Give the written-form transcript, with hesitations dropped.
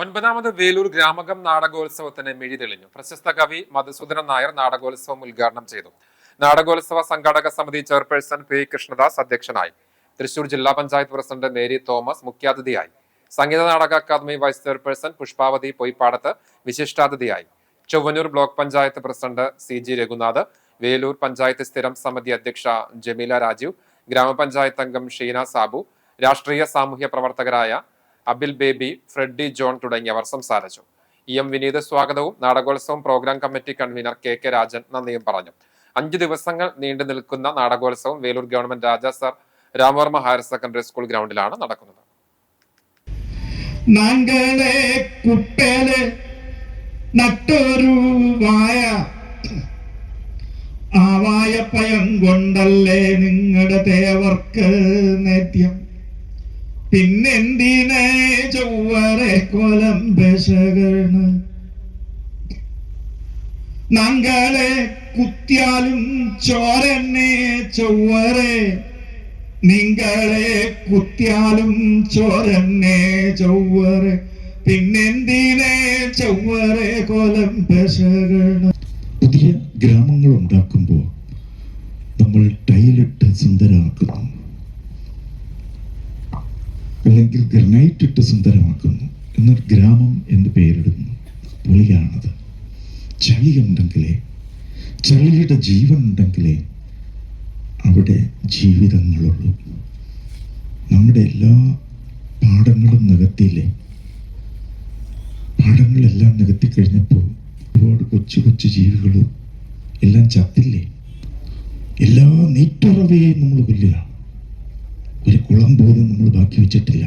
9ാമത് വേലൂർ ഗ്രാമകം നാടകോത്സവത്തിന് മിഴി തെളിഞ്ഞു. പ്രശസ്ത കവി മധുസൂദനൻ നായർ നാടകോത്സവം ഉദ്ഘാടനം ചെയ്തു. നാടകോത്സവ സംഘാടക സമിതി ചെയർപേഴ്സൺ പി കൃഷ്ണദാസ് അധ്യക്ഷനായി. തൃശൂർ ജില്ലാ പഞ്ചായത്ത് പ്രസിഡന്റ് മേരി തോമസ് മുഖ്യാതിഥിയായി. സംഗീത നാടക അക്കാദമി വൈസ് ചെയർപേഴ്സൺ പുഷ്പാവതി പൊയ്പാടത്ത് വിശിഷ്ടാതിഥിയായി. Chowannur block panchayat president CG Raghunath, Veloor panchayat സ്ഥിരം സമിതി അധ്യക്ഷ ജമീല രാജീവ്, ഗ്രാമപഞ്ചായത്ത് അംഗം ഷീന സാബു, രാഷ്ട്രീയ സാമൂഹ്യ പ്രവർത്തകരായ അബിൽ ബേബി, ഫ്രെഡി ജോൺ തുടങ്ങിയവർ സംസാരിച്ചു. EM വിനീത് സ്വാഗതവും നാടകോത്സവം programme committee convener KK Rajan നന്ദിയും പറഞ്ഞു. 5 ദിവസങ്ങൾ നീണ്ടു നിൽക്കുന്ന നാടകോത്സവം Veloor government Raja sir Ramavarma higher secondary school ഗ്രൗണ്ടിലാണ് നടക്കുന്നത്. ആവായപ്പയം കൊണ്ടല്ലേ നിങ്ങളുടെ തേവർക്ക് നേത്യം, പിന്നെന്തിനെ ചൊവ്വറെ കൊലം ബശകർണ്. ഞങ്ങളെ കുത്തിയാലും ചോരന്നെ ചൊവ്വറെ, നിങ്ങളെ കുത്തിയാലും ചോരന്നെ ചൊവ്വറെ, പിന്നെന്തിനെ ചൊവ്വറെ കൊലം ബശകർണ്. പുതിയ ഗ്രാമങ്ങൾ ഉണ്ടാക്കുമ്പോൾ നമ്മൾ ടൈലിട്ട് സുന്ദരമാക്കുന്നു, അല്ലെങ്കിൽ ഗ്രാനൈറ്റ് ഇട്ട് സുന്ദരമാക്കുന്നു. എന്നാൽ ഗ്രാമം എന്ന് പേരിടുന്നു. പൊളിയാണത്. ചളിയുണ്ടെങ്കിലേ, ചളിയുടെ ജീവൻ ഉണ്ടെങ്കിലേ അവിടെ ജീവിതങ്ങളുള്ളൂ. നമ്മുടെ എല്ലാ പാടങ്ങളും നികത്തിയില്ലേ? പാടങ്ങളെല്ലാം നികത്തിക്കഴിഞ്ഞപ്പോൾ ഒരുപാട് കൊച്ചു കൊച്ചു ജീവികൾ എല്ലാം ചത്തില്ലേ? എല്ലാ നീറ്റുറവയെയും നമ്മൾ കൊല്ലുക. ഒരു കുളം പോലും നമ്മൾ ബാക്കി വെച്ചിട്ടില്ല.